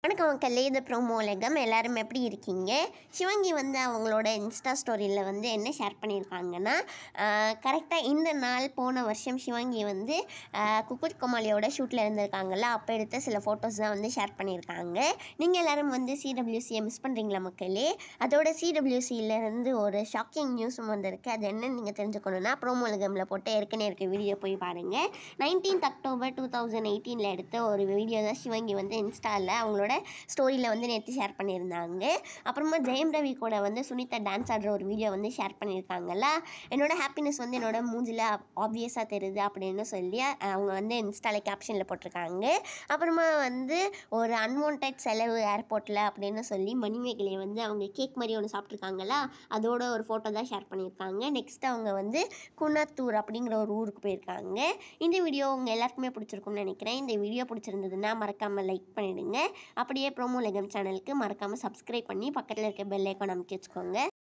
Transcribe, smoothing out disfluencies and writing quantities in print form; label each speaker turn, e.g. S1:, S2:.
S1: வணக்கம் மக்களே, இது ப்ரோமோ உலகம். எல்லாரும் எப்படி இருக்கீங்க? சிவங்கி வந்து அவங்களோட இன்ஸ்டா ஸ்டோரியில் வந்து என்ன ஷேர் பண்ணியிருக்காங்கன்னா, கரெக்டாக இந்த நாள் போன வருஷம் சிவங்கி வந்து குக் கோமாளியோட ஷூட்டில் இருந்திருக்காங்கல்ல, அப்போ எடுத்த சில ஃபோட்டோஸ் தான் வந்து ஷேர் பண்ணியிருக்காங்க. நீங்கள் எல்லோரும் வந்து சிடபிள்யூசியை மிஸ் பண்ணுறீங்களா மக்களே? அதோட சிடபிள்யூசியிலேருந்து ஒரு ஷாக்கிங் நியூஸும் வந்திருக்கு. அது என்னன்னு நீங்கள் தெரிஞ்சுக்கணுன்னா ப்ரோமோ உலகமில் போட்டு ஏற்கனவே இருக்க வீடியோ போய் பாருங்கள். 19th October 2018 எடுத்த ஒரு வீடியோ தான் சிவங்கி வந்து இன்ஸ்டாவில் அவங்களோட ஸ்டோரியில் வந்து நேற்று ஷேர் பண்ணியிருந்தாங்க. அப்புறமா ஜெயம் ரவி கூட வந்து சுனிதா டான்ஸ் ஆடுற ஒரு வீடியோ வந்து ஷேர் பண்ணியிருக்காங்கல்ல. என்னோட ஹாப்பினஸ் வந்து என்னோட மூஞ்சில் ஆப்வியஸாக தெரியுது அப்படின்னு சொல்லி அவங்க வந்து இன்ஸ்டாவில் கேப்ஷனில் போட்டிருக்காங்க. அப்புறமா வந்து ஒரு அன்வான்ட் செலவு ஏர்போர்ட்டில் அப்படின்னு சொல்லி மணிமேகலையை வந்து அவங்க கேக் மாதிரி ஒன்று சாப்பிட்ருக்காங்களா, அதோட ஒரு ஃபோட்டோ தான் ஷேர் பண்ணியிருக்காங்க. நெக்ஸ்ட் அவங்க வந்து குணத்தூர் அப்படிங்கிற ஒரு ஊருக்கு போயிருக்காங்க. இந்த வீடியோ உங்கள் எல்லாருக்குமே பிடிச்சிருக்கும்னு நினைக்கிறேன். இந்த வீடியோ பிடிச்சிருந்ததுன்னா மறக்காமல் லைக் பண்ணிவிடுங்க. அப்படியே ப்ரோமோ உலகம் சேனலுக்கு மறக்காமல் சப்ஸ்கிரைப் பண்ணி பக்கத்தில் இருக்க பெல் ஐக்கான் அமைக்க வச்சுக்கோங்க.